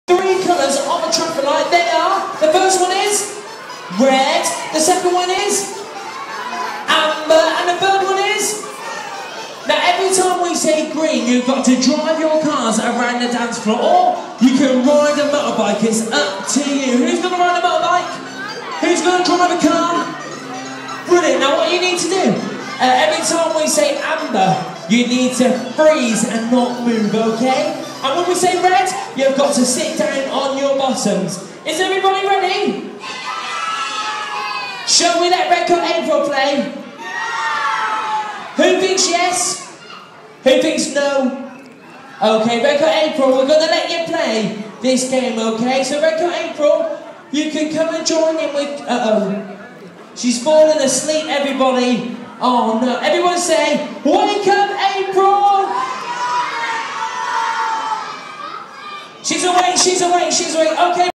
Three colours on the traffic light. They are, the first one is red, the second one is amber, and the third one is... Now every time we say green, you've got to drive your cars around the dance floor, or you can ride a motorbike. It's up to you. Who's going to ride a motorbike? Who's going to drive a car? Brilliant. Now what you need to do, every time we say amber, you need to freeze and not move, okay? And when we say red, you've got to sit down on your bottoms. Is everybody ready? Shall we let Red Coat April play? Who thinks yes? Who thinks no? Okay, Red Coat April, we're going to let you play this game, okay? So Red Coat April, you can come and join in with... She's fallen asleep, everybody. Oh no, everyone say, wake up April! She's awake, she's awake, she's awake. Okay.